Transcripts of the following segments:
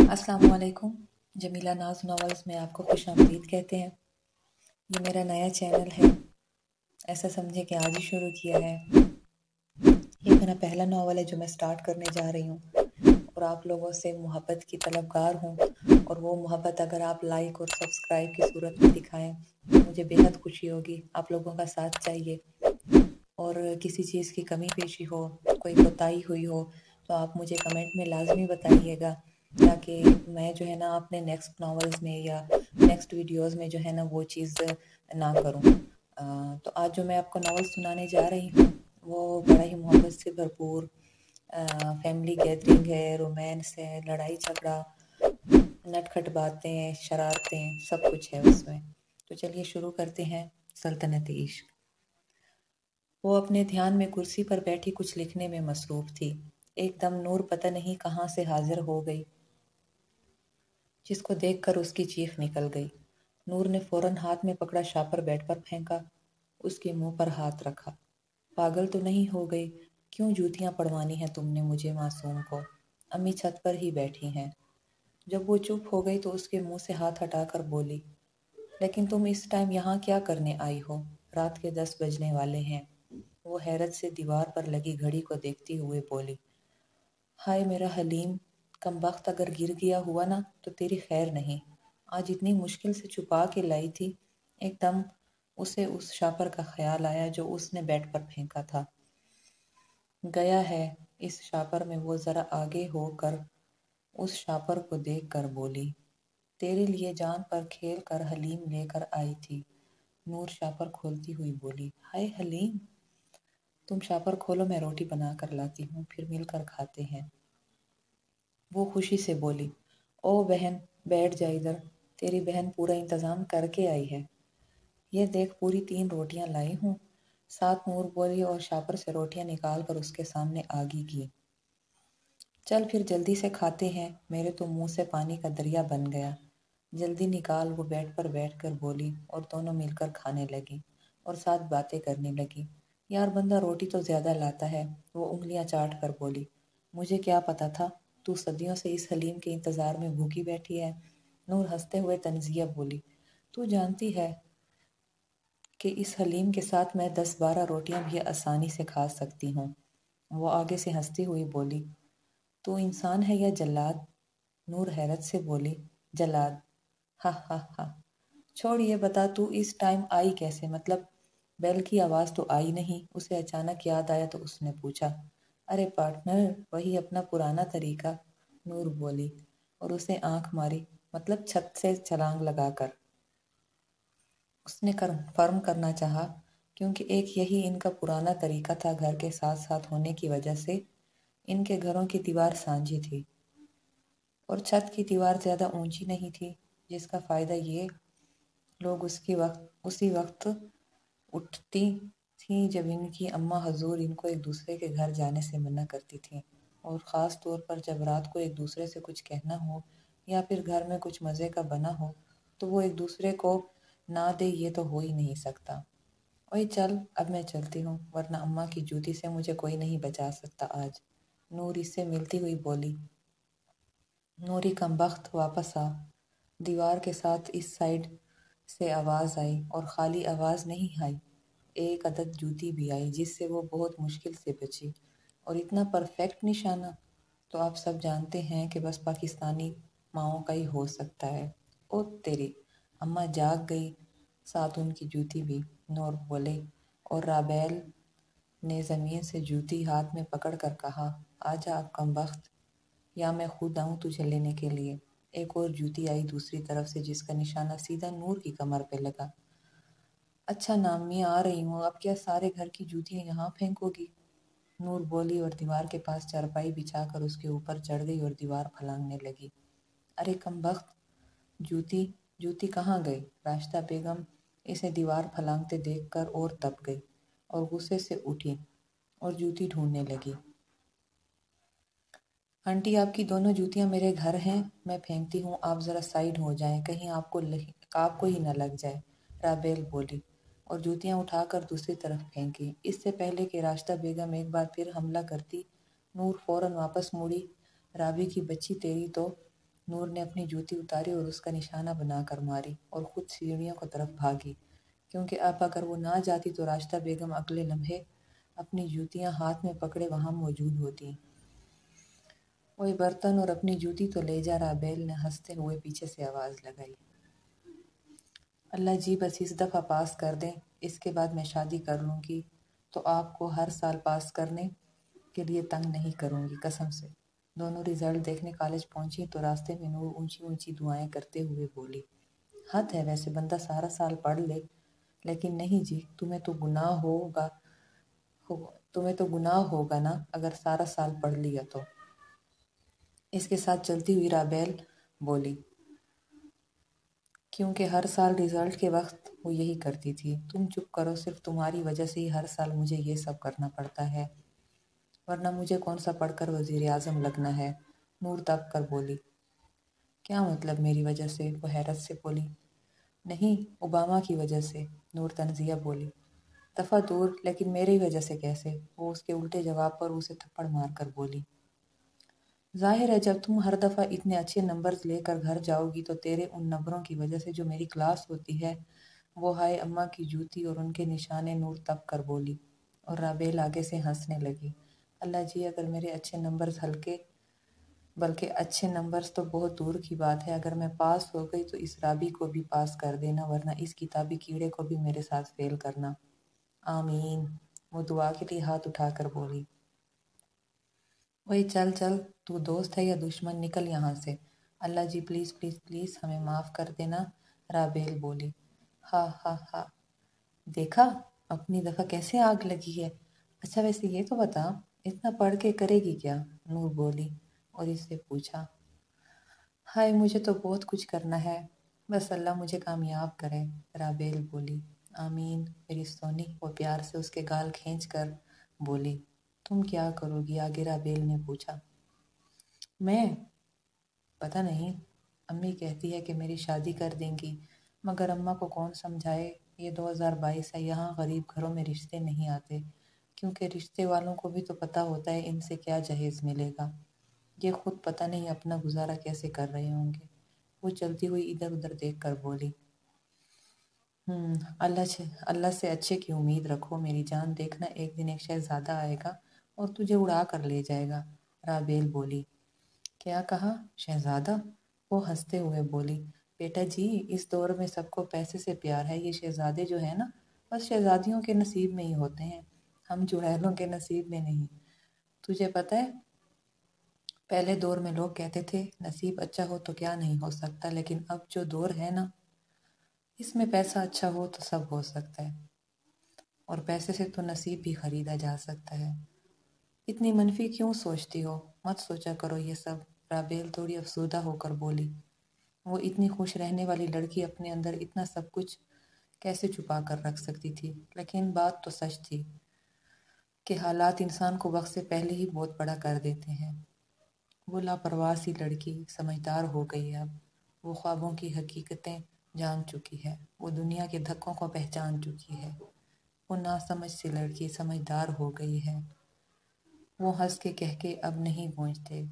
अस्सलाम वालेकुम। जमीला नाज नॉवेल्स में आपको खुश आमदीद कहते हैं। ये मेरा नया चैनल है, ऐसा समझे कि आज ही शुरू किया है। ये मेरा पहला नावल है जो मैं स्टार्ट करने जा रही हूँ और आप लोगों से मोहब्बत की तलबगार हूँ, और वो मोहब्बत अगर आप लाइक और सब्सक्राइब की सूरत में दिखाएं तो मुझे बेहद खुशी होगी। आप लोगों का साथ चाहिए, और किसी चीज़ की कमी पेशी हो, कोई कोताही हुई हो तो आप मुझे कमेंट में लाजमी बताइएगा, ताकि मैं जो है ना अपने नेक्स्ट नॉवेल्स में या नेक्स्ट वीडियोस में जो है ना वो चीज़ ना करूं। तो आज जो मैं आपको नॉवेल सुनाने जा रही हूँ वो बड़ा ही मोहब्बत से भरपूर फैमिली गैदरिंग है, रोमांस है, लड़ाई झगड़ा, नटखट बातें, शरारतें, सब कुछ है उसमें। तो चलिए शुरू करते हैं। सल्तनत इश्क। वो अपने ध्यान में कुर्सी पर बैठी कुछ लिखने में मसरूफ थी। एकदम नूर पता नहीं कहाँ से हाजिर हो गई, जिसको देखकर उसकी चीख निकल गई। नूर ने फौरन हाथ में पकड़ा शापर बेड पर फेंका, उसके मुंह पर हाथ रखा। पागल तो नहीं हो गई? क्यों जूतियां पड़वानी हैं तुमने मुझे मासूम को? अम्मी छत पर ही बैठी हैं। जब वो चुप हो गई तो उसके मुंह से हाथ हटाकर बोली, लेकिन तुम इस टाइम यहाँ क्या करने आई हो? रात के 10 बजने वाले हैं। वो हैरत से दीवार पर लगी घड़ी को देखती हुए बोली, हाय मेरा हलीम, कमबख्त, अगर गिर गया हुआ ना तो तेरी खैर नहीं। आज इतनी मुश्किल से छुपा के लाई थी। एकदम उसे उस शापर का ख्याल आया जो उसने बेड पर फेंका था। गया है। इस शापर में वो जरा आगे होकर उस शापर को देख कर बोली, तेरे लिए जान पर खेल कर हलीम लेकर आई थी। नूर शापर खोलती हुई बोली, हाय हलीम, तुम शापर खोलो, मैं रोटी बना कर लाती हूँ, फिर मिलकर खाते हैं। वो खुशी से बोली, ओ बहन, बैठ जा इधर, तेरी बहन पूरा इंतजाम करके आई है। ये देख, पूरी 3 रोटियां लाई हूँ। साथ नूर बोली और शापर से रोटियां निकाल कर उसके सामने आगी की। चल फिर जल्दी से खाते हैं, मेरे तो मुंह से पानी का दरिया बन गया। जल्दी निकाल, वो बेड पर बैठकर बोली, और दोनों मिलकर खाने लगी और साथ बातें करने लगी। यार बंदा रोटी तो ज्यादा लाता है, वो उंगलियां चाट कर बोली। मुझे क्या पता था तू सदियों से इस हलीम के इंतजार में भूखी बैठी है। नूर हंसते हुए तंजिया बोली, तू जानती है कि इस हलीम के साथ मैं 10-12 रोटियां भी आसानी से खा सकती हूँ। वो आगे से हंसती हुई बोली, तू इंसान है या जल्लाद? नूर हैरत से बोली, जल्लाद। हा हा हा। छोड़, ये बता तू इस टाइम आई कैसे? मतलब बेल की आवाज़ तो आई नहीं। उसे अचानक याद आया तो उसने पूछा, अरे पार्टनर, वही अपना पुराना तरीका। नूर बोली और उसे आंख मारी, मतलब छत से छलांग लगाकर। उसने कंफर्म करना चाहा, क्योंकि एक यही इनका पुराना तरीका था। घर के साथ साथ होने की वजह से इनके घरों की दीवार सांझी थी और छत की दीवार ज़्यादा ऊंची नहीं थी, जिसका फ़ायदा ये लोग उसी वक्त उठती थी जब इनकी अम्मा हजूर इनको एक दूसरे के घर जाने से मना करती थी, और ख़ास तौर पर जब रात को एक दूसरे से कुछ कहना हो या फिर घर में कुछ मज़े का बना हो तो वो एक दूसरे को ना दे, ये तो हो ही नहीं सकता। ओए चल, अब मैं चलती हूँ, वरना अम्मा की जूती से मुझे कोई नहीं बचा सकता आज। नूर इससे मिलती हुई बोली। नूरी कमबख्त, वापस आ। दीवार के साथ इस साइड से आवाज़ आई, और खाली आवाज़ नहीं आई, एक अदद जूती भी आई, जिससे वो बहुत मुश्किल से बची। और इतना परफेक्ट निशाना तो आप सब जानते हैं कि बस पाकिस्तानी माओं का ही हो सकता है। ओ तेरी अम्मा जाग गई, साथ उनकी जूती भी। नूर बोले, और राबेल ने ज़मीन से जूती हाथ में पकड़ कर कहा, आजा अब कमबख्त, या मैं खुद आऊं तुझे लेने के लिए। एक और जूती आई दूसरी तरफ से, जिसका निशाना सीधा नूर की कमर पे लगा। अच्छा नामी, आ रही हूँ। अब क्या सारे घर की जूतियां यहाँ फेंकोगी? नूर बोली और दीवार के पास चारपाई बिछाकर उसके ऊपर चढ़ गई और दीवार फलांगने लगी। अरे कमबख्त, जूती जूती कहाँ गई? राशिदा बेगम इसे दीवार फलांगते देखकर और तप गई और गुस्से से उठी और जूती ढूंढने लगी। आंटी, आपकी दोनों जूतियां मेरे घर हैं, मैं फेंकती हूँ, आप ज़रा साइड हो जाएं, कहीं आपको ही न लग जाए। राबेल बोली और जूतियां उठाकर दूसरी तरफ फेंकी। इससे पहले कि राशिदा बेगम एक बार फिर हमला करती, नूर फौरन वापस मुड़ी। राबी की बच्ची, तेरी तो نور نے اپنی جوتی اتاری اور اس کا نشانہ بنا کر ماری اور خود سیڑھیوں کی طرف بھاگی، کیونکہ اب اگر وہ نہ جاتی تو راشدہ بیگم اگلے لمحے اپنی جوتیاں ہاتھ میں پکڑے وہاں موجود ہوتی۔ وہی برتن اور اپنی جوتی تو لے جا، رابیل نے ہنستے ہوئے پیچھے سے آواز لگائی۔ اللہ جی بس اس دفعہ پاس کر دیں، اس کے بعد میں شادی کر لوں گی تو آپ کو ہر سال پاس کرنے کے لیے تنگ نہیں کروں گی، قسم سے۔ دونوں رزلٹ دیکھنے کالج پہنچی تو راستے میں نور اونچی اونچی دعائیں کرتے ہوئے بولی، حد ہے ویسے، بندہ سارا سال پڑھ لے، لیکن نہیں جی، تمہیں تو گناہ ہوگا نا اگر سارا سال پڑھ لیا تو۔ اس کے ساتھ چلتی ہوئی رابیل بولی، کیونکہ ہر سال رزلٹ کے وقت وہ یہی کرتی تھی۔ تم چپ کرو، صرف تمہاری وجہ سے ہی ہر سال مجھے یہ سب کرنا پڑتا ہے، ورنہ مجھے کون سا پڑھ کر وزیر اعظم لگنا ہے؟ نور تپ کر بولی۔ کیا مطلب میری وجہ سے؟ وہ حیرت سے بولی۔ نہیں، اوباما کی وجہ سے، نور تنزیہ بولی۔ دفعہ دور، لیکن میری وجہ سے کیسے؟ وہ اس کے الٹے جواب پر اسے تھپڑ مار کر بولی۔ ظاہر ہے جب تم ہر دفعہ اتنے اچھے نمبرز لے کر گھر جاؤ گی تو تیرے ان نمبروں کی وجہ سے جو میری کلاس ہوتی ہے وہ ہائے اماں کی جوتی اور ان کے نشانے، نور تپ کر بولی، اور رابیل آگے سے ہنسنے لگی۔ اللہ جی اگر میرے اچھے نمبرز ہلکے، بلکہ اچھے نمبرز تو بہت دور کی بات ہے، اگر میں پاس ہو گئی تو اس رابی کو بھی پاس کر دینا، ورنہ اس کتابی کیڑے کو بھی میرے ساتھ فیل کرنا۔ آمین، وہ دعا کے لیے ہاتھ اٹھا کر بولی۔ وہی چل چل، تو دوست ہے یا دشمن، نکل یہاں سے۔ اللہ جی پلیز پلیز پلیز ہمیں معاف کر دینا، رابیل بولی۔ ہا ہا ہا، دیکھا اپنی دفعہ کیسے آگ لگی ہے۔ اچھا ویسے یہ تو بتا، اتنا پڑھ کے کرے گی کیا؟ نور بولی اور اس سے پوچھا۔ ہائے مجھے تو بہت کچھ کرنا ہے، بس اللہ مجھے کامیاب کرے، رابیل بولی۔ آمین میری سونی، وہ پیار سے اس کے گال کھینچ کر بولی۔ تم کیا کرو گی آگے؟ رابیل نے پوچھا۔ میں پتہ نہیں، امی کہتی ہے کہ میری شادی کر دیں گی، مگر اماں کو کون سمجھائے، یہ 2022 ہے، یہاں غریب گھروں میں رشتے نہیں آتے، کیونکہ رشتے والوں کو بھی تو پتہ ہوتا ہے ان سے کیا جہیز ملے گا، یہ خود پتہ نہیں اپنا گزارا کیسے کر رہے ہوں گے۔ وہ چلتی ہوئی ادھر ادھر دیکھ کر بولی۔ اللہ سے اچھے کی امید رکھو میری جان، دیکھنا ایک دن ایک شہزادہ آئے گا اور تجھے اڑا کر لے جائے گا، رابیل بولی۔ کیا کہا؟ شہزادہ؟ وہ ہنستے ہوئے بولی۔ بیٹا جی اس دور میں سب کو پیسے سے پیار ہے، یہ شہزادے جو ہیں نا، بس شہزادیوں کے نصیب میں ہی ہوتے ہیں، ہم چڑیلوں کے نصیب میں نہیں۔ تجھے پتہ ہے پہلے دور میں لوگ کہتے تھے نصیب اچھا ہو تو کیا نہیں ہو سکتا، لیکن اب جو دور ہے نا، اس میں پیسہ اچھا ہو تو سب ہو سکتا ہے، اور پیسے سے تو نصیب بھی خریدا جا سکتا ہے۔ اتنی منفی کیوں سوچتی ہو؟ مت سوچا کرو یہ سب، رابیل تھوڑی افسردہ ہو کر بولی۔ وہ اتنی خوش رہنے والی لڑکی اپنے اندر اتنا سب کچھ کیسے چھپا کر رکھ سکتی تھی؟ لیکن بات تو سچ تھی کہ حالات انسان کو وقت سے پہلے ہی بہت بڑا کر دیتے ہیں۔ وہ لاپرواہ سی لڑکی سمجھدار ہو گئی ہے اب، وہ خوابوں کی حقیقتیں جان چکی ہے، وہ دنیا کے دھکوں کو پہچان چکی ہے، وہ ناسمجھ سی لڑکی سمجھدار ہو گئی ہے۔ وہ ہنس کے کہہ کے اب نہیں گونجتے،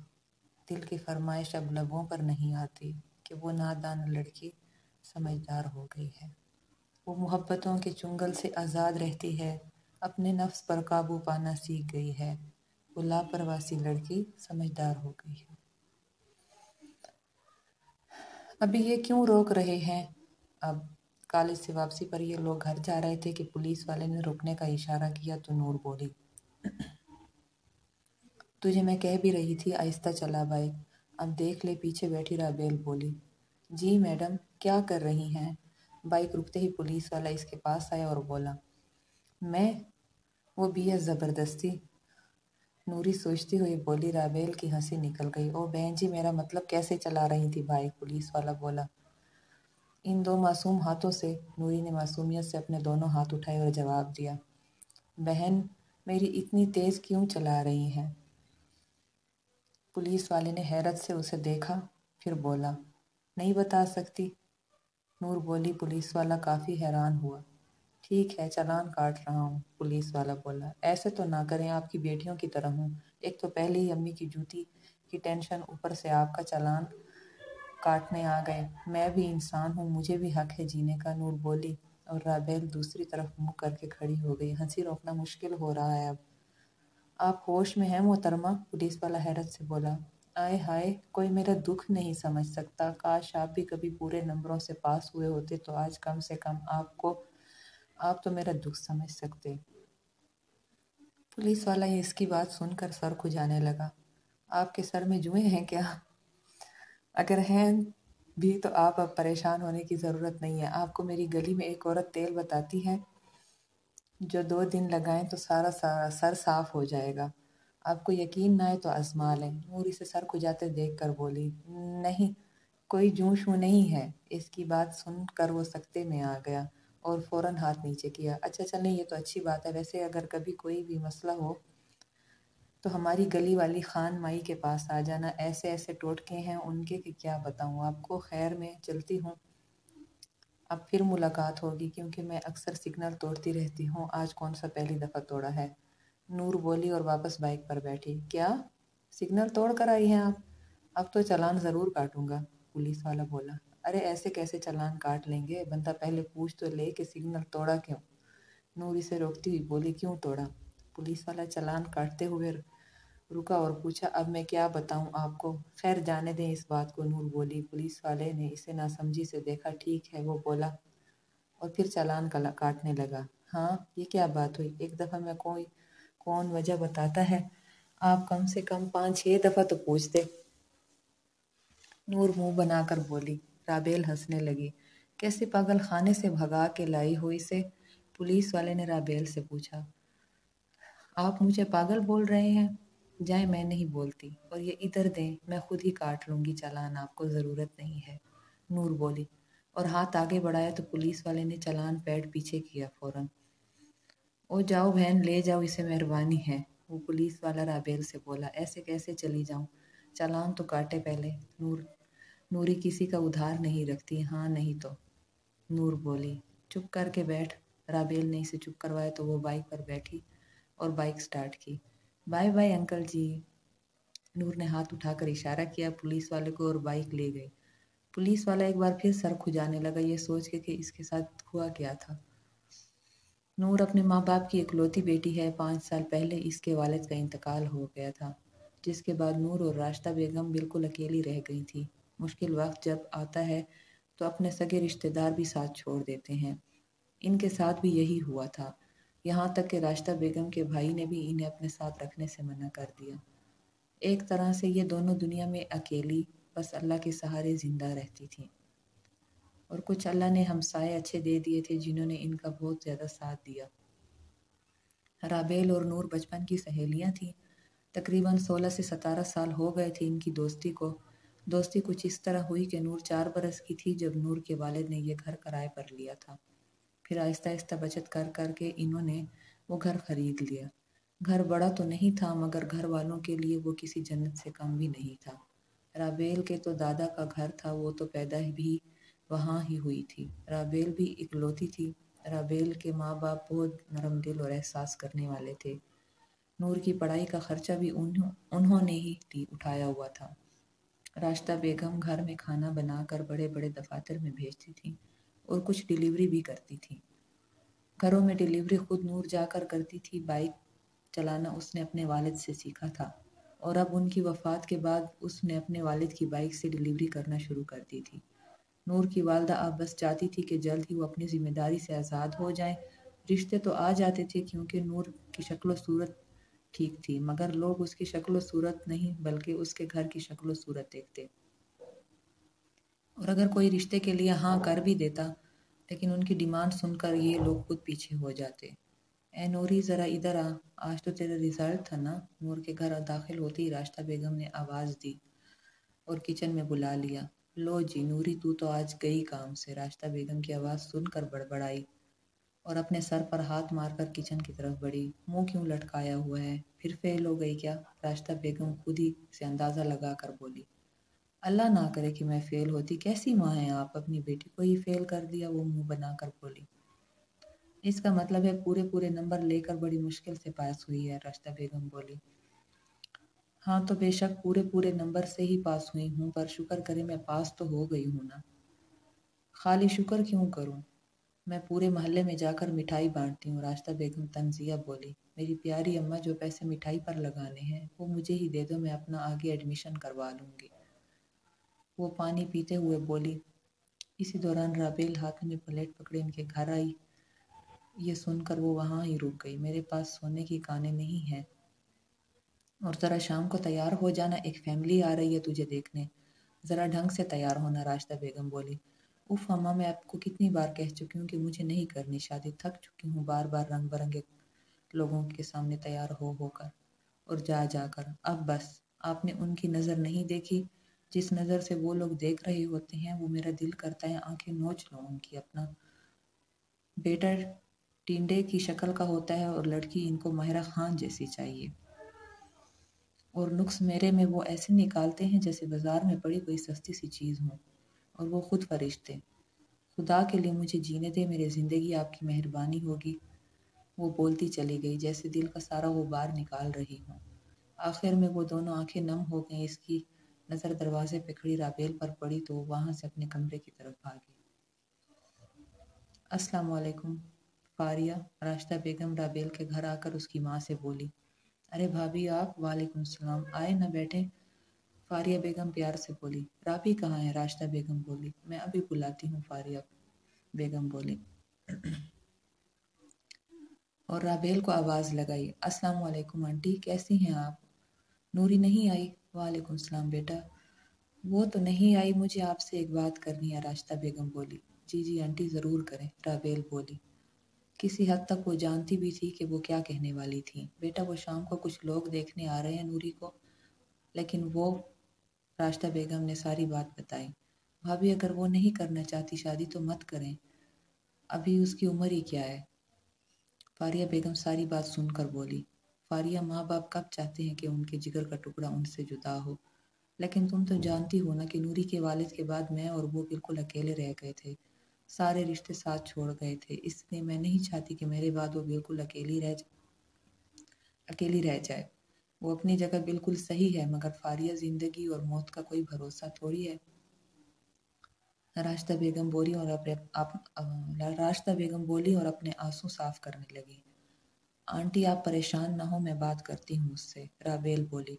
دل کی فرمائش اب لبوں پر نہیں آتی کہ وہ نادان لڑکی سمجھدار ہو گئی ہے، وہ محبتوں کے چنگل سے آزاد رہتی ہے، اپنے نفس پر قابو پانا سیکھ گئی ہے، وہ لاپرواہ سی لڑکی سمجھدار ہو گئی ہے۔ ابھی یہ کیوں روک رہے ہیں؟ اب کالج سے واپسی پر یہ لوگ گھر جا رہے تھے کہ پولیس والے نے رکنے کا اشارہ کیا تو نور بولی۔ تجھے میں کہہ بھی رہی تھی آہستہ چلا بائک، اب دیکھ لے پیچھے بیٹھی، رابیل بولی۔ جی میڈم، کیا کر رہی ہیں؟ بائک رکتے ہی پولیس والا اس کے پاس آیا اور بولا۔ میں؟ وہ بھی ہے زبردستی، نوری سوچتی ہوئی بولی۔ رابیل کی ہنسی نکل گئی۔ او بہن جی میرا مطلب کیسے چلا رہی تھی بائک؟ پولیس والا بولا۔ ان دو معصوم ہاتھوں سے، نوری نے معصومیت سے اپنے دونوں ہاتھ اٹھائے اور جواب دیا۔ بہن میری اتنی تیز کیوں چلا رہی ہیں؟ پولیس والے نے حیرت سے اسے دیکھا، پھر بولا۔ نہیں بتا سکتی، نور بولی۔ پولیس والا کافی حیران ہوا۔ ٹھیک ہے چالان کاٹ رہا ہوں، پولیس والا بولا۔ ایسے تو نہ کریں، آپ کی بیٹیوں کی طرح ہوں، ایک تو پہلے ہی امی کی جوتی کی ٹینشن، اوپر سے آپ کا چالان، काटने आ गए। मैं भी इंसान हूँ, मुझे भी हक है जीने का, नूर बोली, और राबेल दूसरी तरफ मुंह करके खड़ी हो गई। हंसी रोकना मुश्किल हो रहा है अब। आप होश में हैं मोहतरमा? पुलिस वाला हैरत से बोला। आय हाय, कोई मेरा दुख नहीं समझ सकता। काश आप भी कभी पूरे नंबरों से पास हुए होते तो आज कम से कम आप तो मेरा दुख समझ सकते। पुलिस वाला इसकी बात सुनकर सर खुजाने लगा। आपके सर में जुएं हैं क्या? अगर हैं भी तो आप अब परेशान होने की ज़रूरत नहीं है। आपको मेरी गली में एक औरत तेल बताती है जो 2 दिन लगाएं तो सारा सर साफ हो जाएगा। आपको यकीन ना आए तो आजमा लें। नूरी से सर खुजाते देख कर बोली, नहीं, कोई जूं शू नहीं है। इसकी बात सुनकर वो सकते में आ गया और फौरन हाथ नीचे किया। अच्छा चलें, ये तो अच्छी बात है। वैसे अगर कभी कोई भी मसला हो तो हमारी गली वाली खान माई के पास आ जाना। ऐसे ऐसे टोटके हैं उनके कि क्या बताऊँ आपको। खैर मैं चलती हूँ, अब फिर मुलाकात होगी क्योंकि मैं अक्सर सिग्नल तोड़ती रहती हूँ। आज कौन सा पहली दफ़ा तोड़ा है? नूर बोली और वापस बाइक पर बैठी। क्या सिग्नल तोड़ कर आई हैं आप? अब तो चालान ज़रूर काटूंगा, पुलिस वाला बोला। अरे ऐसे कैसे चालान काट लेंगे? बंदा पहले पूछ तो ले कि सिग्नल तोड़ा क्यों। नूर इसे रोकती हुई बोली, क्यों तोड़ा? पुलिस वाला चालान काटते हुए रुका और पूछा, अब मैं क्या बताऊं आपको? खैर जाने दें इस बात को, नूर बोली। पुलिस वाले ने इसे नासमझी से देखा। ठीक है, वो बोला और फिर चालान काटने लगा। हाँ, ये क्या बात हुई? एक दफ़ा में कौन वजह बताता है? आप कम से कम 5-6 दफ़ा तो पूछते। नूर मुंह बनाकर बोली। राबेल हंसने लगी। कैसे पागल खाने से भगा के लाई हो इसे? पुलिस वाले ने राबेल से पूछा। आप मुझे पागल बोल रहे हैं? जाए, मैं नहीं बोलती। और ये इधर दें, मैं खुद ही काट लूंगी चालान, आपको ज़रूरत नहीं है, नूर बोली और हाथ आगे बढ़ाया तो पुलिस वाले ने चालान पैड पीछे किया फौरन। ओ जाओ बहन, ले जाओ इसे, मेहरबानी है, वो पुलिस वाला राबेल से बोला। ऐसे कैसे चली जाऊं? चालान तो काटे पहले। नूरी किसी का उधार नहीं रखती, हाँ नहीं तो, नूर बोली। चुप करके बैठ। राबेल ने इसे चुप करवाया तो वो बाइक पर बैठी और बाइक स्टार्ट की। बाय बाय अंकल जी, नूर ने हाथ उठाकर इशारा किया पुलिस वाले को और बाइक ले गई। पुलिस वाला एक बार फिर सर खुजाने लगा, ये सोच के कि इसके साथ हुआ क्या था। नूर अपने माँ बाप की इकलौती बेटी है। 5 साल पहले इसके वालिद का इंतकाल हो गया था, जिसके बाद नूर और राशिदा बेगम बिल्कुल अकेली रह गई थी। मुश्किल वक्त जब आता है तो अपने सगे रिश्तेदार भी साथ छोड़ देते हैं। इनके साथ भी यही हुआ था, यहाँ तक कि राशिदा बेगम के भाई ने भी इन्हें अपने साथ रखने से मना कर दिया। एक तरह से ये दोनों दुनिया में अकेली, बस अल्लाह के सहारे जिंदा रहती थी। और कुछ अल्लाह ने हमसाए अच्छे दे दिए थे जिन्होंने इनका बहुत ज़्यादा साथ दिया। राबेल और नूर बचपन की सहेलियां थीं। तकरीबन 16 से 17 साल हो गए थे इनकी दोस्ती को। दोस्ती कुछ इस तरह हुई कि नूर 4 बरस की थी जब नूर के वालिद ने ये घर किराए पर लिया था। फिर आहिस्ता आहिस्ता बचत कर कर के इन्होंने वो घर खरीद लिया। घर बड़ा तो नहीं था मगर घर वालों के लिए वो किसी जन्नत से कम भी नहीं था। राबेल के तो दादा का घर था, वो तो पैदा भी वहाँ ही हुई थी। राबेल भी इकलौती थी। राबेल के माँ बाप बहुत नरम दिल और एहसास करने वाले थे। नूर की पढ़ाई का खर्चा भी उन्होंने ही उठाया हुआ था। राशिदा बेगम घर में खाना बनाकर बड़े बड़े दफातर में भेजती थी और कुछ डिलीवरी भी करती थी। घरों में डिलीवरी खुद नूर जाकर करती थी। बाइक चलाना उसने अपने वालिद से सीखा था और अब उनकी वफ़ात के बाद उसने अपने वालिद की बाइक से डिलीवरी करना शुरू कर दी थी। नूर की वालदा अब बस चाहती थी कि जल्द ही वो अपनी ज़िम्मेदारी से आज़ाद हो जाए। रिश्ते तो आ जाते थे क्योंकि नूर की शक्ल सूरत ठीक थी, मगर लोग उसकी शक्ल सूरत नहीं बल्कि उसके घर की शक्ल सूरत देखते। और अगर कोई रिश्ते के लिए हाँ कर भी देता, लेकिन उनकी डिमांड सुनकर ये लोग खुद पीछे हो जाते। ए नूरी, ज़रा इधर आ, आज तो तेरा रिजल्ट था ना। नूर के घर दाखिल होते ही राशिदा बेगम ने आवाज़ दी और किचन में बुला लिया। लो जी नूरी, तू तो आज गई काम से, राशिदा बेगम की आवाज़ सुनकर बड़बड़ाई और अपने सर पर हाथ मारकर किचन की तरफ बढ़ी। मुंह क्यों लटकाया हुआ है? फिर फेल हो गई क्या? राशिदा बेगम खुद ही से अंदाज़ा लगा कर बोली। अल्लाह ना करे कि मैं फेल होती। कैसी माँ हैं आप? अपनी बेटी को ही फेल कर दिया, वो मुंह बनाकर बोली। इसका मतलब है पूरे पूरे नंबर लेकर बड़ी मुश्किल से पास हुई है, राशिदा बेगम बोली। हाँ तो बेशक पूरे पूरे नंबर से ही पास हुई हूँ, पर शुक्र करे मैं पास तो हो गई हूँ ना। खाली शुक्र क्यों करूँ, मैं पूरे मोहल्ले में जाकर मिठाई बांटती हूँ, राशिदा बेगम तंजिया बोली। मेरी प्यारी अम्मा, जो पैसे मिठाई पर लगाने हैं वो मुझे ही दे दो, मैं अपना आगे एडमिशन करवा लूँगी, वो पानी पीते हुए बोली। इसी दौरान राबेल हाथ में प्लेट पकड़े उनके घर आई। ये सुनकर वो वहाँ ही रुक गई। मेरे पास सोने की कानें नहीं हैं, और ज़रा शाम को तैयार हो जाना, एक फैमिली आ रही है तुझे देखने। ज़रा ढंग से तैयार होना, राशिदा बेगम बोली। उफ़ अम्मा, मैं आपको कितनी बार कह चुकी हूँ कि मुझे नहीं करनी शादी, थक चुकी हूँ बार बार रंग बिरंगे लोगों के सामने तैयार हो होकर और जा जाकर। अब बस, आपने उनकी नज़र नहीं देखी, जिस नज़र से वो लोग देख रहे होते हैं वो मेरा दिल करता है आंखें नोच लो उनकी। अपना बेटा टिंडे की शक्ल का होता है और लड़की इनको माहिरा खान जैसी चाहिए, और नुक्स मेरे में वो ऐसे निकालते हैं जैसे बाजार में पड़ी कोई सस्ती सी चीज़ हो, और वो खुद फरिश्ते। खुदा के लिए मुझे जीने दे, मेरी ज़िंदगी आपकी मेहरबानी होगी, वो बोलती चली गई जैसे दिल का सारा वो बार निकाल रही हूँ। आखिर में वो दोनों आंखें नम हो गईं। इसकी नज़र दरवाजे पे खड़ी राबेल पर पड़ी तो वो वहाँ से अपने कमरे की तरफ भागी। अस्सलाम वालेकुम फारिया, राशिदा बेगम राबेल के घर आकर उसकी माँ से बोली। अरे भाभी आप? वालेकुम सलाम, आए ना बैठे, फारिया बेगम प्यार से बोली। राबी कहाँ है? राशिदा बेगम बोली। मैं अभी बुलाती हूँ, फारिया बेगम बोली और राबेल को आवाज़ लगाई। अस्सलाम वालेकुम आंटी, कैसी हैं आप? नूरी नहीं आई? वालेकुम सलाम बेटा। वो तो नहीं आई, मुझे आपसे एक बात करनी है, राशिदा बेगम बोली। जी जी आंटी, ज़रूर करें, राबेल बोली। किसी हद तक वो जानती भी थी कि वो क्या कहने वाली थी। बेटा वो शाम को कुछ लोग देखने आ रहे हैं नूरी को, लेकिन वो, राशिदा बेगम ने सारी बात बताई। भाभी अगर वो नहीं करना चाहती शादी तो मत करें, अभी उसकी उम्र ही क्या है। फारिया बेगम सारी बात सुनकर बोली। फारिया, माँ बाप कब चाहते हैं कि उनके जिगर का टुकड़ा उनसे जुदा हो, लेकिन तुम तो जानती हो ना कि नूरी के वालिद के बाद मैं और वो बिल्कुल अकेले रह गए थे, सारे रिश्ते साथ छोड़ गए थे, इसलिए मैं नहीं चाहती कि मेरे बाद वो बिल्कुल अकेली रह जाए। वो अपनी जगह बिल्कुल सही है, मगर फारिया, जिंदगी और मौत का कोई भरोसा थोड़ी है। राशिदा बेगम बोली और राशिदा बेगम बोली और अपने आंसू साफ करने लगी। आंटी आप परेशान ना हो, मैं बात करती हूँ उससे, राबेल बोली।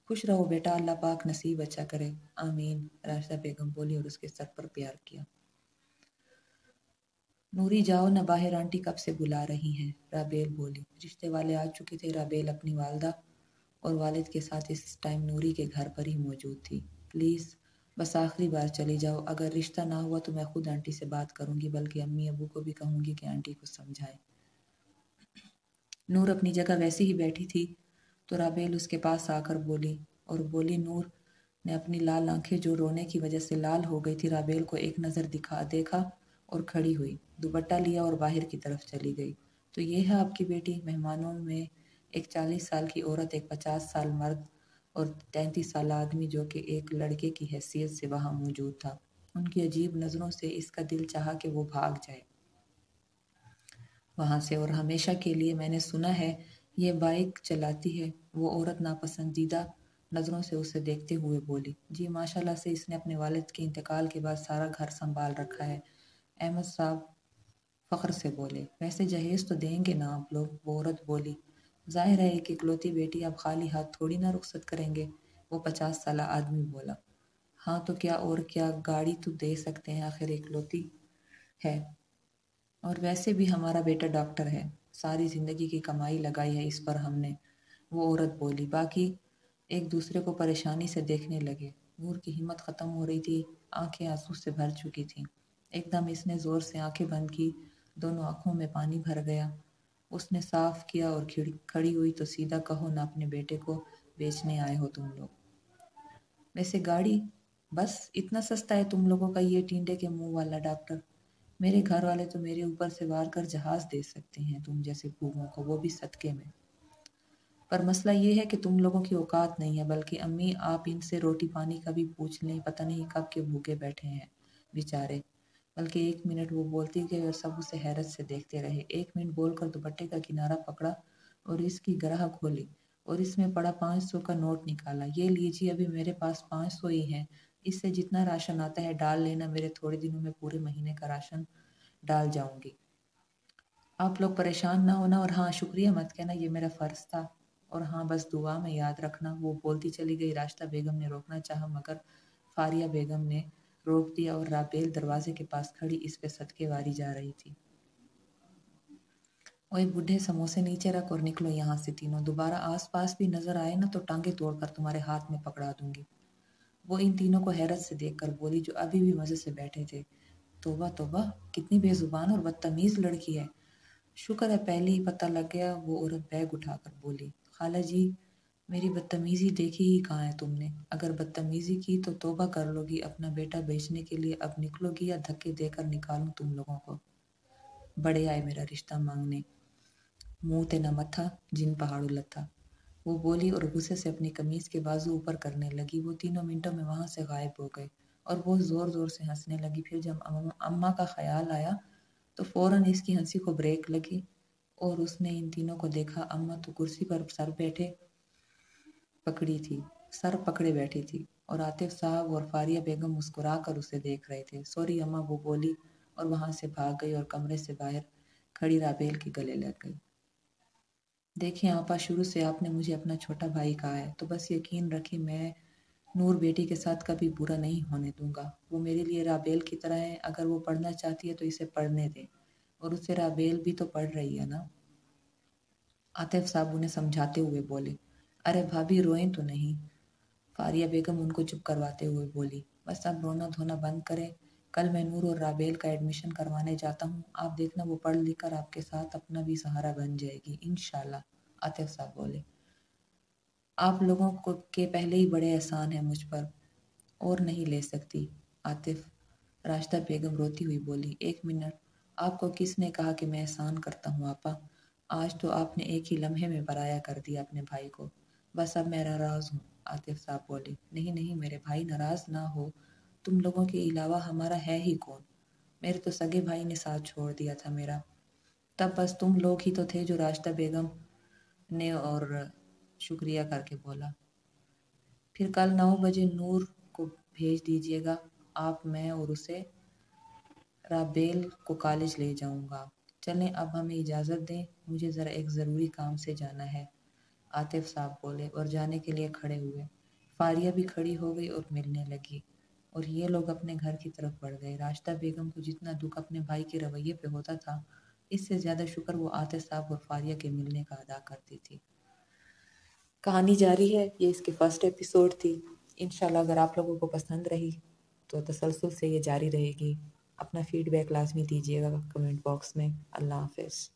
खुश रहो बेटा, अल्लाह पाक नसीब अच्छा करे, आमीन, राशिदा बेगम बोली और उसके सर पर प्यार किया। नूरी जाओ ना बाहर, आंटी कब से बुला रही हैं, राबेल बोली। रिश्ते वाले आ चुके थे। राबेल अपनी वालदा और वालिद के साथ इस टाइम नूरी के घर पर ही मौजूद थी। प्लीज़ बस आखिरी बार चली जाओ, अगर रिश्ता ना हुआ तो मैं खुद आंटी से बात करूंगी, बल्कि अम्मी अबू को भी कहूंगी कि आंटी को समझाए। नूर अपनी जगह वैसे ही बैठी थी तो राबेल उसके पास आकर बोली। नूर ने अपनी लाल आंखें जो रोने की वजह से लाल हो गई थी, राबेल को एक नज़र देखा और खड़ी हुई, दुपट्टा लिया और बाहर की तरफ चली गई। तो ये है आपकी बेटी? मेहमानों में एक 40 साल की औरत, एक 50 साल मर्द और 33 साल आदमी जो कि एक लड़के की हैसियत से वहाँ मौजूद था। उनकी अजीब नज़रों से इसका दिल चाहा कि वो भाग जाए वहाँ से, और हमेशा के लिए। मैंने सुना है ये बाइक चलाती है, वो औरत नापसंदीदा नज़रों से उसे देखते हुए बोली। जी माशाल्लाह से इसने अपने वालिद के इंतकाल के बाद सारा घर संभाल रखा है, अहमद साहब फ़ख्र से बोले। वैसे जहेज तो देंगे ना आप लोग, वो औरत बोली। जाहिर है एक इकलौती बेटी, आप खाली हाथ थोड़ी ना रुखसत करेंगे, वो 50 साल आदमी बोला। हाँ तो क्या, और क्या, गाड़ी तो दे सकते हैं, आखिर इकलौती है, और वैसे भी हमारा बेटा डॉक्टर है, सारी ज़िंदगी की कमाई लगाई है इस पर हमने, वो औरत बोली। बाकी एक दूसरे को परेशानी से देखने लगे। नूर की हिम्मत ख़त्म हो रही थी, आंखें आंसू से भर चुकी थीं। एकदम इसने ज़ोर से आंखें बंद की, दोनों आंखों में पानी भर गया। उसने साफ किया और खड़ी हुई तो सीधा कहो ना, अपने बेटे को बेचने आए हो तुम लोग? वैसे गाड़ी, बस इतना सस्ता है तुम लोगों का ये टिंडे के मुंह वाला डॉक्टर? मेरे घर वाले तो मेरे ऊपर से वार कर जहाज दे सकते हैं तुम जैसे भूखों को, वो भी सदके में। पर मसला ये है कि तुम लोगों की औकात नहीं है, बल्कि अम्मी आप इनसे रोटी पानी का भी पूछ लें, पता नहीं कब के भूखे बैठे हैं बेचारे। बल्कि 1 मिनट, वो बोलती गई और सब उसे हैरत से देखते रहे। 1 मिनट बोलकर दुपट्टे का किनारा पकड़ा और इसकी ग्राह खोली और इसमें पड़ा 500 का नोट निकाला। ये लीजिए, अभी मेरे पास 500 ही है, इससे जितना राशन आता है डाल लेना, मेरे थोड़े दिनों में पूरे महीने का राशन डाल जाऊंगी। आप लोग परेशान ना होना, और हाँ शुक्रिया मत कहना, ये मेरा फ़र्ज़ था। और हाँ बस दुआ में याद रखना। वो बोलती चली गई। राशिदा बेगम ने रोकना चाहा मगर फारिया बेगम ने रोक दिया और राबेल दरवाजे के पास खड़ी इस पे सदके वारी जा रही थी। ओए बूढ़े, समोसे नीचे रख और निकलो यहाँ से तीनों। दोबारा आस पास भी नजर आए ना तो टांगे तोड़कर तुम्हारे हाथ में पकड़ा दूंगी। वो इन तीनों को हैरत से देखकर बोली, जो अभी भी मजे से बैठे थे। तोबा तोबा, कितनी बेजुबान और बदतमीज लड़की है। शुक्र है पहले ही पता लग गया। वो औरत बैग उठाकर बोली, खाला जी, मेरी बदतमीजी देखी ही कहाँ है तुमने? अगर बदतमीजी की तो तौबा कर लोगी। अपना बेटा बेचने के लिए अब निकलोगी या धक्के देकर निकालूं तुम लोगों को? बड़े आए मेरा रिश्ता मांगने, मुंह ते न मत्था, जिन पहाड़ू लथा। वो बोली और गुस्से से अपनी कमीज के बाजू ऊपर करने लगी। वो तीनों मिनटों में वहां से गायब हो गए और वो जोर जोर से हंसने लगी। फिर जब अम्मा का ख्याल आया तो फौरन इसकी हंसी को ब्रेक लगी और उसने इन तीनों को देखा। अम्मा तो कुर्सी पर सर पकड़े बैठी थी और आतिफ साहब और फारिया बेगम मुस्कुरा कर उसे देख रहे थे। सॉरी अम्मा, वो बोली और वहां से भाग गई और कमरे से बाहर खड़ी राबेल के गले लग गई। देखिए आपा, शुरू से आपने मुझे अपना छोटा भाई कहा है, तो बस यकीन रखिए मैं नूर बेटी के साथ कभी बुरा नहीं होने दूंगा। वो मेरे लिए राबेल की तरह है। अगर वो पढ़ना चाहती है तो इसे पढ़ने दे, और उसे राबेल भी तो पढ़ रही है ना। आतिफ साहब उन्हें समझाते हुए बोले। अरे भाभी, रोएं तो नहीं। फारिया बेगम उनको चुप करवाते हुए बोली, बस अब रोना धोना बंद करें। कल मैं नूर और राबेल का एडमिशन करवाने जाता हूँ। आप देखना वो पढ़ लिख कर आपके साथ अपना भी सहारा बन जाएगी इंशाल्लाह। आतिफ साहब बोले, आप लोगों को के पहले ही बड़े एहसान हैं मुझ पर, और नहीं ले सकती। आतिफ। राशिदा बेगम रोती हुई बोली, एक मिनट, आपको किसने कहा कि मैं एहसान करता हूँ आपा? आज तो आपने एक ही लम्हे में पराया कर दिया अपने भाई को। बस अब मैं नाराज हूँ। आतिफ साहब बोले, नहीं नहीं मेरे भाई, नाराज ना हो। तुम लोगों के अलावा हमारा है ही कौन? मेरे तो सगे भाई ने साथ छोड़ दिया था मेरा। तब बस तुम लोग ही तो थे। जो राशिदा बेगम ने और शुक्रिया करके बोला, फिर कल 9 बजे नूर को भेज दीजिएगा। आप, मैं और उसे राबेल को कॉलेज ले जाऊंगा। चलें अब हमें इजाज़त दें, मुझे ज़रा एक ज़रूरी काम से जाना है। आतिफ साहब बोले और जाने के लिए खड़े हुए। फारिया भी खड़ी हो गई और मिलने लगी और ये लोग अपने घर की तरफ बढ़ गए। राशिदा बेगम को जितना दुख अपने भाई के रवैये पे होता था, इससे ज़्यादा शुक्र वो आतिफ साहब और फारिया के मिलने का अदा करती थी। कहानी जारी है। ये इसके फर्स्ट एपिसोड थी। इंशाल्लाह अगर आप लोगों को पसंद रही तो तसलसल से ये जारी रहेगी। अपना फीडबैक लाजमी दीजिएगा कमेंट बॉक्स में। अल्लाह हाफ़िज़।